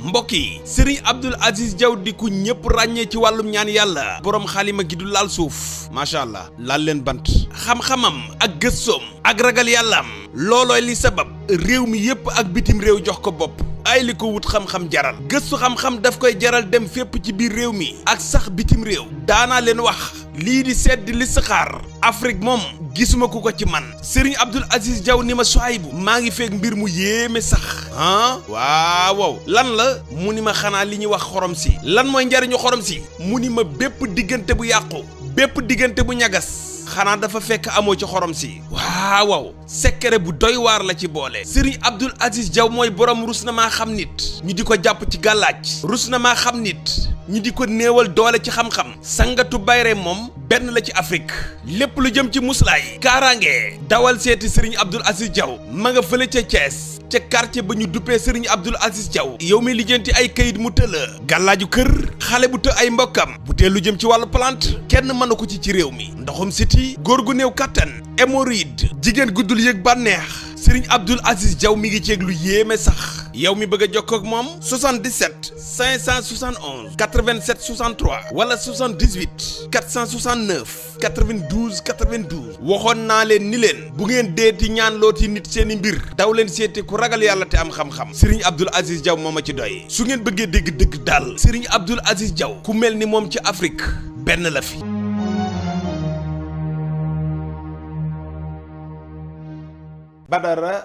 mbokk yi Serigne Abdoul Aziz Diaw di ku ñëpp ràññee ci wàllum ñaan yàlla borom xalima gi du laal suuf macha allah laal leen bant xam-xamam ak gëstoom ak ragal yàllaam loolooy li sabab réew mi yépp ak bitim réew jox ko bopp ay li ko wut xam-xam jaral gëstu xam-xam daf koy jaral dem fépp ci biir réew mi ak sax bitim réew daanaa leen wax lii di sedd li saxaar Afrique moom gisuma ku ko ci man Serigne Abdoul Aziz Diaw ni ma Souhaïbou maa ngi feeg mbir mu yéeme sax waaw lan la mu ni ma xanaa li ñuy wax xorom si lan mooy njariñu xorom si mu ni ma bépp diggante bu yàqu bépp diggante bu ñagas xanaa dafa fekk amoo ci xorom si waaw secret bu doy waar la ci boole Serigne Abdoul Aziz Diaw mooy borom rus na maa xam nit ñu di ko jàpp ci gàllaaj rus na maa xam nit ñu di ko néewal doole ci xam-xam sangatu bayre moom benn la ci Afrique lépp lu jëm ci muslaay kaaraange dawal seeti Serigne Abdoul Aziz Diaw ma nga fële ca Thiès ca quartier ba ñu duppee Serigne Abdoul Aziz Diaw yow mi lijjanti ay kayit mu tëla gàllaaju kër xale bu të ay mbokkam bu tee lu jëm ci wàllu plante kenn mënu ko ci réew mi ndoxum siti góor gu néew kattan hémorroïde jigéen guddul yëg bànneex Serigne Abdoul Aziz Diaw mi ngi ceeg lu yéeme sax yow mi bëgg a jokkoo ak moom 77 571 87 63 wala 78 469 92 92 waxoon naa leen ni leen bu ngeen deeti ñaan looti nit seeni mbir daw leen seeti ku ragal yàlla te am xam-xam Serigne Abdoul Aziz Diaw moo ma ci doy su ngeen bëggee dégg dëgg daal Serigne Abdoul Aziz Diaw ku mel ni moom ci Afrique benn la fi. Badara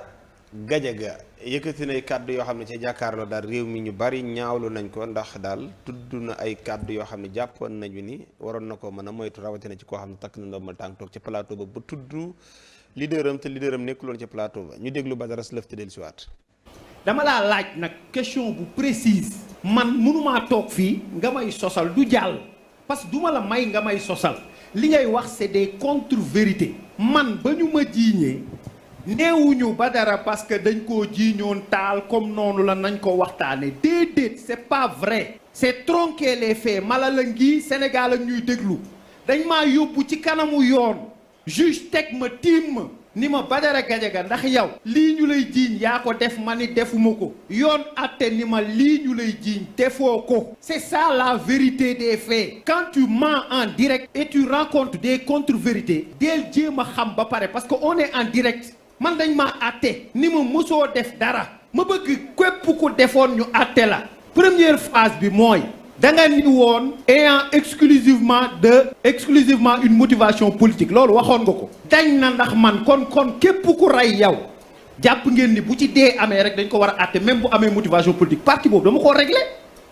Gadiaga yëkkati nay kàddu yoo xam ne ci jàkkaarloo daal réew mi ñu bari ñaawlu nañ ko ndax daal tudd na ay kàddu yoo xam ne jàppoon nañu ni waroon na ko mën a moytu rawatina ci koo xam ne takk na ndombal tànk toog ci plateau ba tudd leaderam te leaderam nekkuloon ci plateau ba ñu déglu Badara si lëf te dellusiwaat. dama laa laaj nag question bu précise man mënumaa toog fii nga may sosal du jàll parce que duma la may nga may sosal li ngay wax c'est des contre-vérités man ba ñu ma jiiñee neewuñu Badara parce que dañ koo jiiñoon taal comme noonu la nañ ko waxtaane déedéet c'est pas vrai c'est tronquer les faits mala la ngi Sénégal ak ñuy déglu dañ maa yóbbu ci kanamu yoon juge teg ma tiim ma ni ma Badara Gadiaga ndax yow lii ñu lay jiiñ yaa ko def ma ni defuma ko yoon atte ni ma lii ñu lay jiiñ defoo ko c'est ça la vérité des faits quand tu mens en direct et tu rencontres des contre-vérités del jéem a xam ba pare parce que on est en direct man dañ ma atte ni ma mësoo def dara ma bëgg képp ku defoon ñu atte la première phase bi mooy da nga ni woon ayant exclusivement une motivation politique loolu waxoon nga ko dañ na ndax man kon képp ku rey yow jàpp ngeen ni bu ci dee amee rek dañ ko war a atte même bu amee motivation politique parti boobu dama koo régler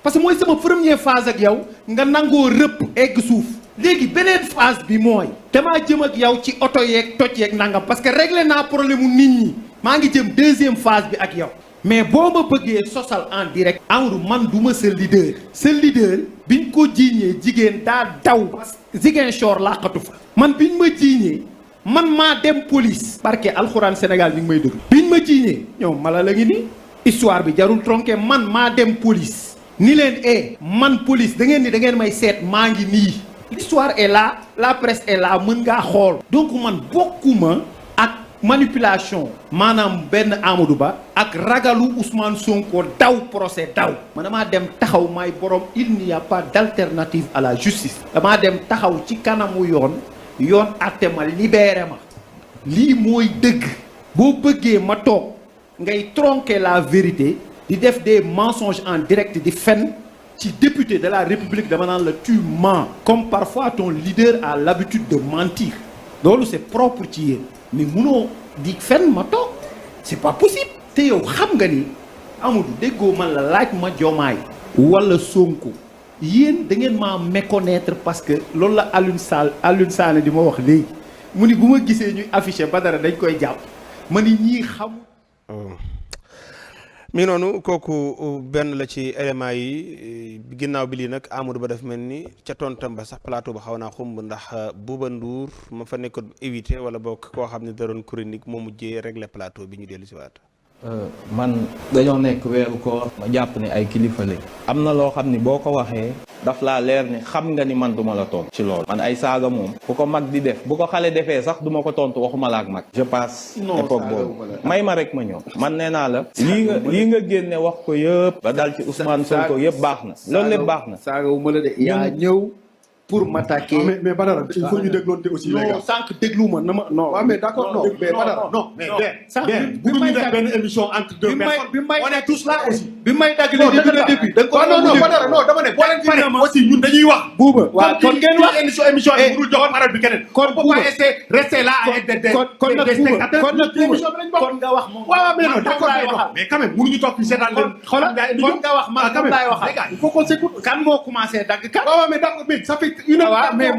parce que mooy sama première phase ak yow nga nangoo rëpp egg suuf léegi beneen phase bi mooy damaa jëm ak yow ci oto yeeg toj yeeg nangam parce que réglé naa problème mu nit ñi maa ngi jëm deuxième phase bi ak yow mais boo ma bëggee sosal en direct Amadou man du ma sa leader biñ ko jiiñee jigéen daa daw Ziguinchor laqatu fa man biñ ma jiiñee man maa dem police parce que alxuraan Sénégal mi ngi may déglu biñ ma jiiñee ñoom mala la ngi nii histoire bi jarul tronqué man maa dem police ni leen man police da ngeen may seet maa ngi nii l'histoire est là la presse est là mën ngaa xool donc man bokkuma ak manipulation maanaam benn Amadou Ba ak ragalu Ousmane Sonko daw procès daw man damaa dem taxaw may borom il n'y a pas d'alternative à la justice damaa dem taxaw ci kanamu yoon àtte ma libéré ma lii mooy dëgg boo bëggee ma toog ngay tronquer la vérité di def des mensonges en direct di fen ci député de la République dama naan la tu mens comme parfois ton leader a l'habitude de mentir loolu c'est propre ci yéen mais munoo di fen ma toog c'est pas possible te yow xam nga ni Amadou déggoo man la laaj ma Diomaye wala Sonko yéen da ngeen maa méconnaître parce que loolu la Alioune Sall di ma wax léegi mu ni bu ma gisee ñuy affiché Badara dañ koy jàpp ma ni ñii xam mi noonu kooku benn la ci éléments yi ginnaaw bi lii nag Amadou Ba daf mel ni ca tontam ba sax plateau ba xaw naa xumb ndax Bouba Ndour ma fa nekkoon éviter wala bokk koo xam ne da doon chronique moo mujjee régler plateau bi ñu dellu si waat man dañoo nekk weeru koor ma jàpp ne ay kilifa lañ am na loo xam ni boo ko waxee daf laa leer ni xam nga ni man duma la tontu ci loolu man ay saaga moom bu ko mag di def bu ko xale defee sax duma ko tontu waxuma la ak mag je passe époque boobu may ma rek ma ñëw man nee naa la lii nga génne wax ko yëpp ba dal ci Ousmane Sonko yëpp baax na loolu lépp baax na saaga wu ma la de yaa ñëw pour m'attaquer. mais Badara il faut ñu dégloonte aussi. les gars non sànq déglu ma na ma non. waaw mais d'accord non mais Badara non mais bu ñu def benn émission entre deux personnes on est tous là aussi. bi may dagg léegi depuis le début. da nga ko non Badara non dama ne boo leen paree aussi ñun dañuy wax. buuba waaw kon ngeen wax émission bi mënul jox parole bi keneen. kon on peut pas rester là avec des spectateurs. kon nag kon nga wax moom. waaw mais non d'accord mais quand même mënuñu toog fi seetaan leen. xoolal kon nga wax man kan laay waxal. les gars il faut qu'on s'écoute. kan moo commencé dagg kan. waaw mais d'accord mais ça fait une heure. mais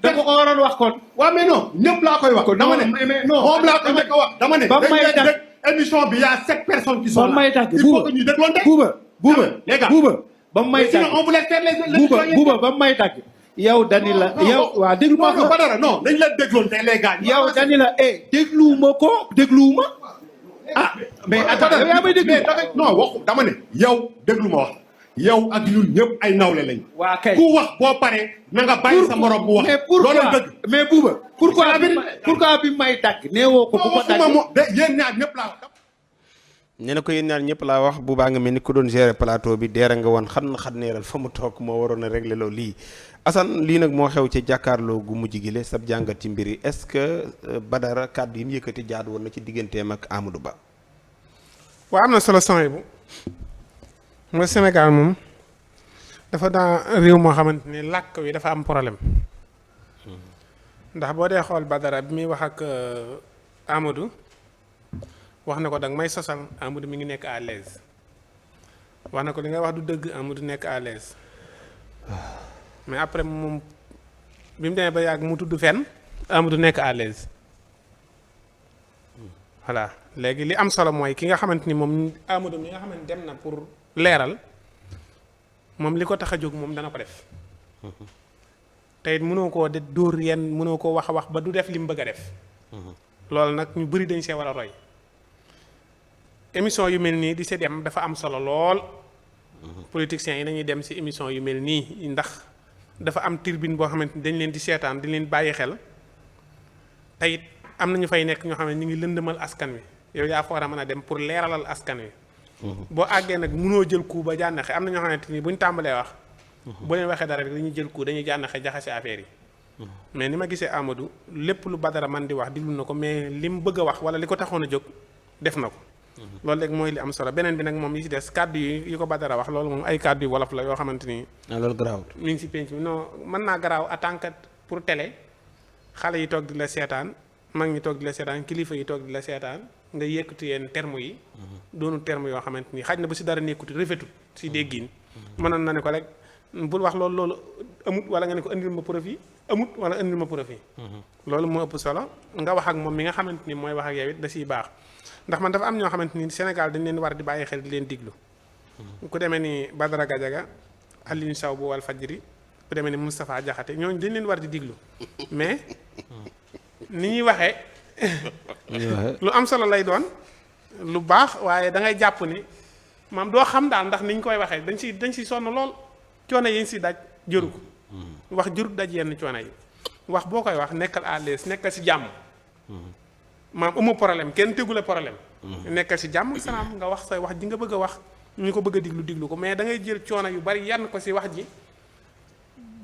da ko waroon wax kon. waaw mais non ñëpp laa koy wax. dama ne moom laa koy njëkk a wax. dama ne ba may dagg émission bi y a 7 personnes qui sont là. ba may dagg il faut que ñu dégloonte. buuba les gars ba may dagg sinon on voulait faire les buuba ba may dagg. yow dani la yow waa déglu ma non Badara non dañ leen dégloonte les gars. yow dani la dégluwuma ko dégluwuma. ah mais attends yow yaa may déglu. non waxu dama ne yow déglu ma wax. yow ak ñun ñëpp ay nawle lañ. waa kay ku wax boo paree na nga bàyyi sa morom bu wax. mais pourquoi loolu dëgg. mais buuba. pourquoi bi may dagg. nee woo ko bu ko dagg yéen ñaar ñëpp laa wax. nee na ko yéen ñaar ñëpp laa wax bu baa nga mel ni ku doon gérer plateau bi deera nga woon xat neeral fa mu toog moo waroon a régler loolu lii Assane lii nag moo xew ci jàkkaarloo gu mujj gi le sab jàngat ci mbir yi est-ce que Badara kàddu yi mu yëkkati jaadu woon na ci digganteem ak Amadou Ba. waaw am na solo sony bu mooy Sénégal moom dafa daa réew moo xamante ni làkk wi dafa am problème ndax boo dee xool Badara bi muy wax ak Amadou wax na ko danga may sosal Amadou mi ngi nekk à l'aise wax na ko li ngay wax du dëgg Amadou nekk à l'aise mais après moom bi mu demee ba yàgg mu tudd fenn Amadou nekk à l'aise voilà léegi li am solo mooy ki nga xamante ni moom Amadou mi nga xamante ni dem na pour leeral moom li ko tax a jóg moom dana ko def te it mënoo koo de dóor yenn mënoo koo wax a wax ba du def li mu bëgg a def loolu nag ñu bëri dañ see war a roy émission yu mel nii di see dem dafa am solo lool politiciens yi dañuy dem ci émission yu mel nii ndax dafa am tribune boo xamante ni dañ leen di seetaan di leen bàyyi xel te it am na ñu fay nekk ñoo xam ne ñu ngi lëndëmal askan wi yow yaa fa war a mën a dem pour leeralal askan wi boo àggee nag mënoo jël coup ba jànnaxe am na ñoo xamante ni bu ñu tàmbalee wax boo leen waxee dara rek dañuy jël coup dañuy jànnaxe jaxase affaire yi mais ni ma gisee Amadou lépp lu Badara man di wax diglu na ko mais li mu bëgg a wax wala li ko taxoon a jóg def na ko loolu rek mooy li am solo beneen bi nag moom yi ci des kàddu yi ko Badara wax loolu moom ay kàddu yu wolof la yoo xamante ni loolu garaaw mi ngi ci penc bi non mën naa garaaw en tant que pour télé xale yi toog di la seetaan mag ñi toog di la seetaan kilifa yi toog di la seetaan nga yëkkati yenn termes yi doonu termes yoo xamante ni xaj na ba si dara nekkuti rafetut si déggin mënoon na ne ko rek bul wax loolu amut wala nga ne ko indil ma profit amut wala indil ma profit loolu moo ëpp solo nga wax ak moom mi nga xamante ni mooy wax ak yow it da siy baax ndax man dafa am ñoo xamante ni Sénégal dañ leen war di bàyyi xel di leen diglu ku demee ni Badara Gadiaga Alioune Sow bu Walfadjri ku demee ni Moustapha Diakhaté ñooñu dañ leen war di diglu mais ni ñuy waxee lu am solo lay doon lu baax waaye da ngay jàpp ni maam doo xam daal ndax ni ñu koy waxee dañ si sonn lool coono yi ñu si daj jëru ko wax jërut daj yenn coono yi wax boo koy wax nekkal à l'aise nekkal si jàmm maam amu problème kenn tegule problème nekkal si jàmm salaam nga wax say wax ji nga bëgg a wax ñu ko bëgg a diglu ko mais da ngay jël coono yu bari yann ko si wax ji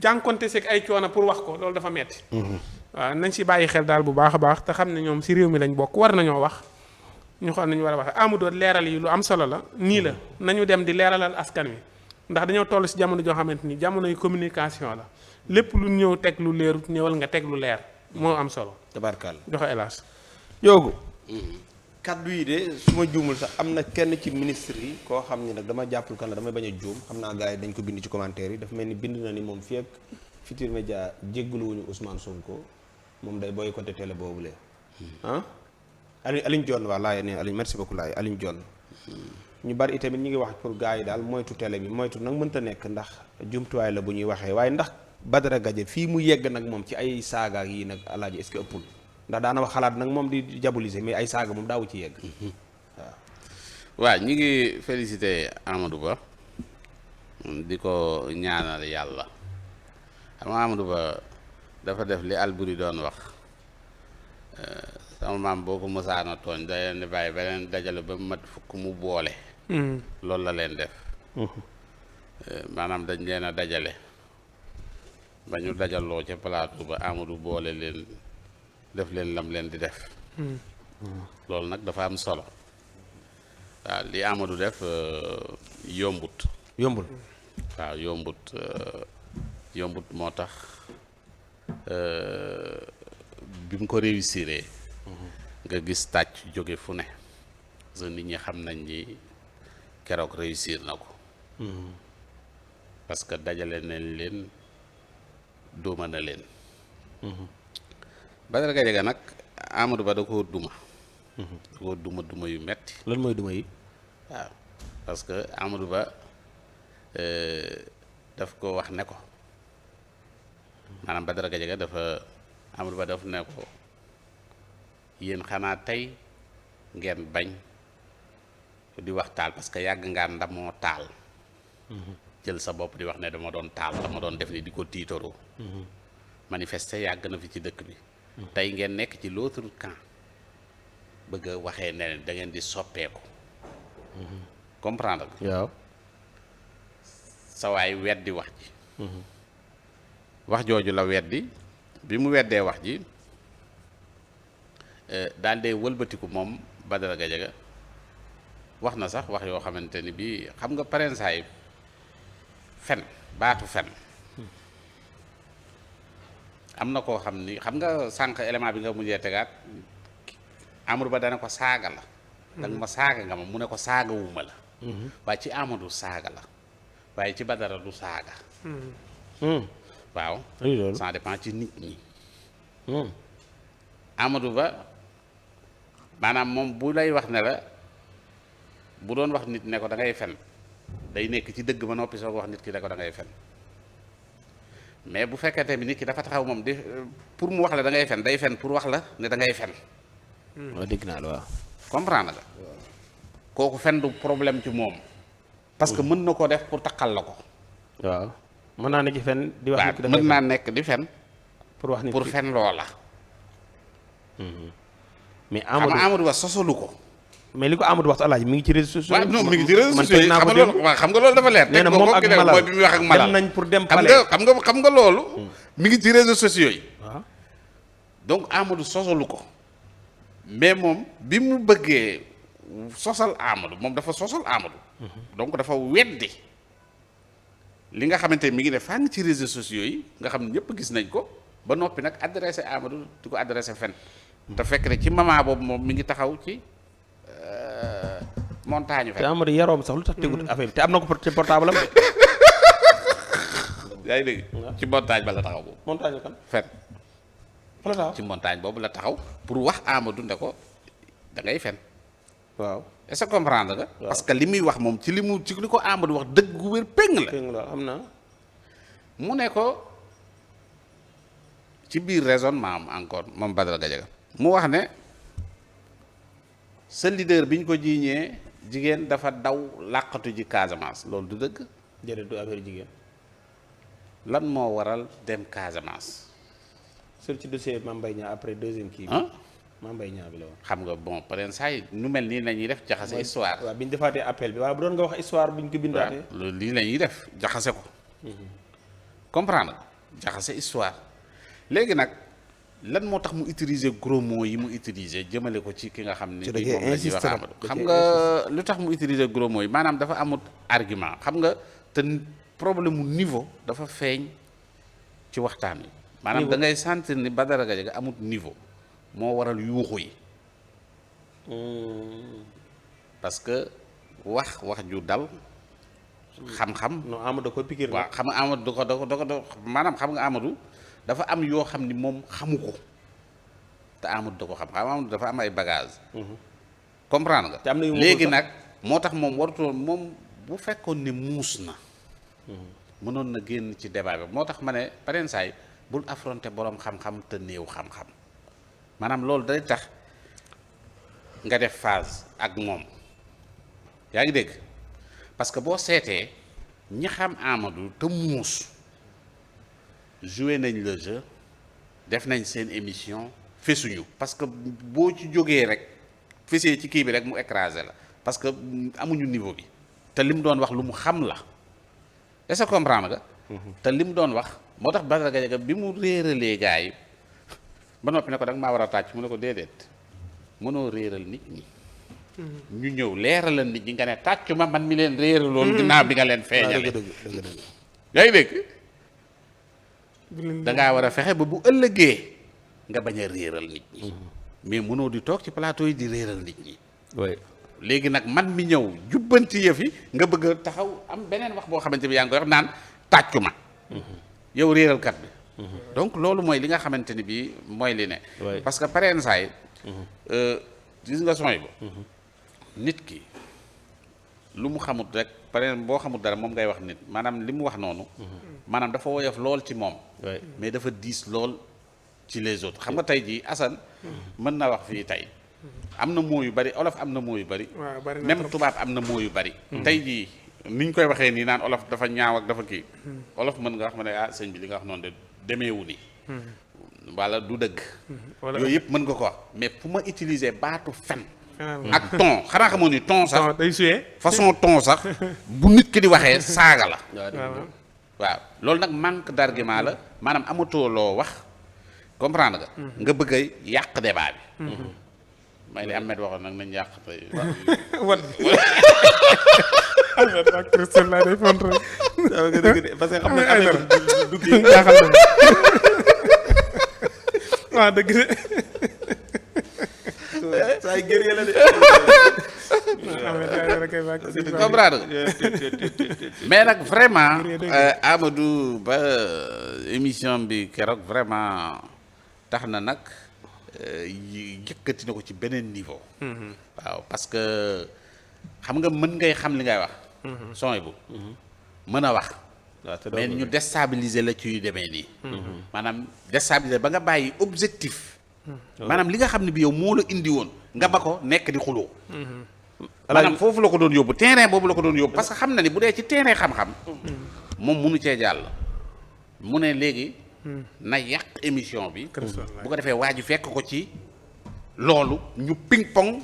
jànkonte seeg ay coono pour wax ko loolu dafa metti waaw nañ si bàyyi xel daal bu baax a baax te xam ne ñoom si réew mi lañ bokk war nañoo wax ñu xool nañu war a wax Amadou leeral yi lu am solo la nii la nañu dem di leeralal askan wi ndax dañoo toll si jamono joo xamante ni jamonoy communication la lépp lu ñëw teg lu leerut ñëwal nga teg lu leer moo am solo. tabarkal joxe hélas. yoogu kaddu yi de su ma juumul sax am na kenn ci ministre yi koo xam ni nag dama jàppul kan la damay bañ a juum xam naa gars yi dañ ko bind ci commentaire yi dafa mel ni bind na ni moom fii ak Futurs Médias jéggaluwuñu Ousmane Sonko moom day boycotté télé boobule ah Alioune Dione waa laay ne Alioune merci beaucoup laay Alioune Dione ñu bari itamit ñu ngi wax pour gars yi daal moytu télé bi moytu nag mënta nekk ndax jumtuwaay la bu ñuy waxee waaye ndax Badara Gadje fii mu yegg nag moom ci ay saaga yi nag alaaji est-ce que ëppul ndax daana wax xalaat nag moom di diaboliser mais ay saaga moom daawu ci yegg waaw waaw ñi ngi félicité Amadou Ba di ko ñaanal yàlla. xam nga Amadou Ba dafa def li Alburi doon wax sama maam boo ko mësaana tooñ da leen di bàyyi ba leen dajale ba mu mat fukk mu boole. loolu la leen def. maanaam dañ leen a dajale ba ñu dajaloo ca plateau ba Amadou boole leen def leen lam leen di def. loolu nag dafa am solo. waaw li Amadou def yombut. waaw yombut moo tax bi mu ko réussiree nga gis tàcc jóge fu ne parce que nit ñi xam nañ ni keroog réussir na ko. parce que dajale nañ leen duma na leen. Badara Gadiaga nag Amadou Ba da koo duma. da koo duma yu metti. lan mooy duma yi. waaw parce que Amadou Ba daf ko wax ne ko maanaam Badara Gadiaga dafa Amadou Ba daf ne ko yéen xanaa tey ngeen bañ di wax taal parce que yàgg ngaa ndamoo taal. jël sa bopp di wax ne dama doon taal dama doon def ni di ko tiitaroo. manifester yàgg na fi ci dëkk bi. tey ngeen nekk ci l'autre camp bëgg a waxee ne da ngeen di soppeeku. comprendre nga. waaw. sa waay weddi wax ji. wax jooju la weddi bi mu weddee wax ji daal dee wëlbatiku moom Badara Gadiaga wax na sax wax yoo xamante ni bii xam nga parensaay fen baatu fen am na koo xam ni xam nga sànq élément bi nga mujjee tegaat Amadou Ba dana ko saaga la. danga ma saaga nga ma mu ne ko saaga wuma la. waaye ci Amadou saaga la waaye ci Badara du saaga. waaw. ça dépend ci nit ñi. Amadou Ba maanaam moom bu lay wax ne la bu doon wax nit ne ko da ngay fen day nekk ci dëgg ba noppi soog wax nit ki ne ko da ngay fen mais bu fekkente bi nit ki dafa taxaw moom di pour mu wax la da ngay fen day fen pour wax la ne da ngay fen. waaw dégg naa la waaw. comprendre nga. kooku fen du problème ci moom. parce que mën na ko def pour takkal la ko. waaw mën naa ne ci fen di wax nit ki mën naa nekk di fen. pour wax nit pour fen loola. mais Amadou Ba sosalu ko. mais li ko Amadou wax alaaji mi ngi ci réseaux sociaux. waaw non mi ngi ci réseaux sociaux yi xam nga loolu dafa leer. nee na moom ak Malal mooy bi muy wax ak Malal dem nañ pour dem palais xam nga loolu. mi ngi ci réseaux sociaux yi. waaw donc Amadou sosalu ko mais moom bi mu bëggee sosal Amadou moom dafa sosal Amadou. donc dafa weddi li nga xamante mi ngi ne faa ngi ci réseaux sociaux yi nga xam ne ñëpp gis nañ ko ba noppi nag adressé Amadou di ko adressé fen te fekk ne ci moment boobu moom mi ngi taxaw ci montagne fen. te Amadou yaroom sax lu tax tegut affaire bi te am na ko ci portable am de. yaa ngi dégg ci montagne ba la taxaw boobu. montagne kan fen fa la taxaw ci montagne boobu la taxaw pour wax Amadou ne ko da ngay fen. waaw est-ce que comprendre nga. parce que li muy wax moom ci li ko Amadou wax dëgg gu wér péng la. péng la am na. mu ne ko ci biir raisonnement am encore moom Badara Gadiaga mu wax ne sa leader bi ñu ko jiiñee jigéen dafa daw làqatu ji Casamance loolu du dëgg. jërëjëf du affaire jigéen. lan moo waral dem Casamance. sur ci dossier Mame Mbaye Niang après deuxième kii bi. Mame Mbaye Niang bi la woon. xam nga bon peut-être saa yi nu mel nii la ñuy def jaxase histoire. waaw bi ñu defaatee appel bi waaw bu doon nga wax histoire bi ñu ko bindaatee. waaw loolu lii la ñuy def jaxase ko. comprendre jaxase histoire léegi nag lan moo tax mu utiliser gros mots yi mu utiliser jëmale ko ci ki nga xam ne. moom la ñuy wax Amadou xam nga lu tax mu utiliser gros mots yi maanaam dafa amut argument xam nga te problème mu niveau dafa feeñ ci waxtaan wi. maanaam da ngay sentir ni Badara Gadiaga amut niveau moo waral yuuxu yi. parce que wax ju dal. xam-xam non Amadou ko pikir waaw xam nga Amadou da ko maanaam xam nga Amadou dafa am yoo xam ni moom xamu ko te Amadou da ko xam Amadou dafa am ay bagage comprendre nga léegi nag moo tax moom warutoon moom bu fekkoon ne muus na mënoon na génn ci débat bi moo tax ma ne pareen saay bul affronter boroom xam-xam te néew xam-xam maanaam loolu day tax nga def phase ak moom yaa ngi dégg parce que boo seetee ñi xam Amadou te muus joué nañ le jeu def nañ seen émission fesuñu parce que boo ci jógee rek fesee ci kii bi rek mu écrasé la parce que amuñu niveau bi te li mu doon wax lu mu xam la est-ce que comprendre nga. te li mu doon wax moo tax Badara Gadiaga bi mu réeralee gars yi ba noppi ne ko da nga maa war a tàcc mu ne ko déedéet mënoo réeral nit ñi. ñu ñëw leeralal nit ñi nga ne tàccu ma man mi leen réeraloon ginnaaw bi nga leen feeñale. yaa ngi dégg. da ngaa war a fexe ba bu ëllëgee nga bañ a réeral nit ñi. mais mënoo di toog ci plateau yi di réeral nit ñi. léegi nag man mi ñëw jubbanti yëf yi nga bëgg a taxaw am beneen wax boo xamante bi yaa ngi koy wax naan tàccu ma. yow réeralkat bi. donc loolu mooy li nga xamante ni bii mooy li ne. parce que pareen saay gis nga sooy ba. nit ki lu mu xamut rek pareen boo xamut dara moom ngay wax nit maanaam li mu wax noonu. maanaam dafa woyof lool ci moom. mais dafa diis lool ci les autres xam nga tey jii Assane. mën na wax fii tey. am na moo yu bari olof am na moo yu bari. même tubaab am na moo yu bari. tey jii ni ñu koy waxee nii naan olof dafa ñaaw ak dafa kii. olof mën nga wax ma ne ah sëñ bi li nga wax noonu de demeewu ni wala du dëgg. yooyu yëpp mën nga ko wax mais fu ma utiliser baatu fen. ak ton xanaa xamoon ni ton sax day suyee façon ton sax bu nit ki di waxee saaga la. waaw loolu nag manque d'argument la maanaam amatoo loo wax comprendre nga. nga bëgg a yàq débat bi. may li Ahmed waxoon nag nañ yàq tey. Ahmed ak Christelle laa day font rek. parce que xam nga Ahmed du kii jaaxal na waaw dëgg de. saa yu gër la de. comprendre mais nag vraiment Amadou Ba émission bi keroog vraiment tax na nag yëkkati na ko ci beneen niveau. waaw parce que xam nga mën ngay xam li ngay wax. sooy bu mën a wax. mais ñu déstabiliser la ci yu demee nii. maanaam déstabiliser ba nga bàyyi objectif. maanaam li nga xam ne bi yow moo la indi woon nga ba ko nekk di xuloo. maanaam foofu la ko doon yóbbu terrain boobu la ko doon yóbbu parce que xam na ni bu dee ci terrain xam-xam. moom munu cee jàll. mu ne léegi. na yàq émission bi. bu ko defee waa ji fekk ko ci loolu ñu ping pong.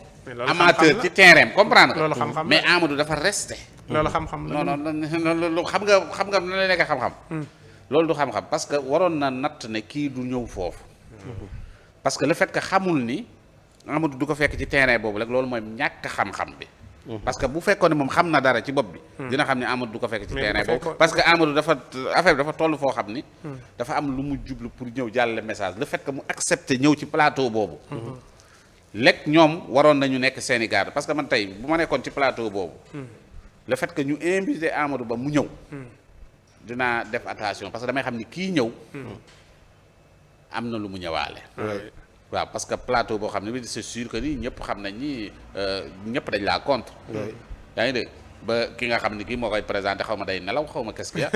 amateur ci terrain comprendre nga. loolu xam-xam mais Amadou dafa resté. loolu xam-xam la non xam nga na la nekk xam-xam. loolu du xam-xam parce que waroon na natt ne kii du ñëw foofu. parce que le fait que xamul ni Amadou du ko fekk ci terrain boobu rek loolu mooy ñàkk xam-xam bi. parce que bu fekkoon ne moom xam na dara ci bopp bi. dina xam ne Amadou du ko fekk ci terrain boobu. parce que Amadou dafa affaire bi dafa toll foo xam ni. dafa am lu mu jublu pour ñëw jàllale message le fait que mu accepté ñëw ci plateau boobu. lekk ñoom waroon nañu nekk seeni garde parce que man tey bu ma nekkoon ci plateau boobu. le fait que ñu invité Amadou Ba mu ñëw. dinaa def attention parce que damay xam ni kii ñëw. am na lu mu ñëwaale. waaw parce que plateau boo xam ne bi c'est sûr que ni ñëpp xam nañ ni ñëpp dañ laa contre. yaa ngi dégg ba ki nga xam ne kii moo koy présenté xaw ma day nelaw xaw ma qu'est-ce qu'il y a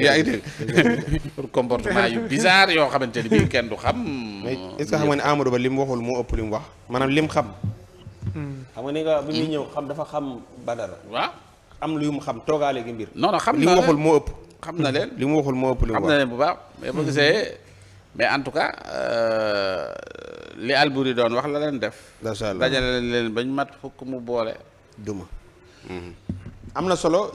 yaa ngi dégg pour comportement yu bizarre yoo xamante ni bii kenn du xam. est-ce que xam nga ne Amadou Ba li mu waxul moo ëpp li mu wax maanaam lim xam. xam nga ni nga bi muy ñëw xam dafa xam Badara. waaw am lu mu xam toogaale gi mbir. non xam li mu waxul moo ëpp. xam na leen li mu waxul moo ëpp li mu wax xam na leen bu baax mais boo gisee mais en tout cas li Albouri doon wax la leen def. macha allah dajale leen bañ mat fukk mu boole. duma am na solo.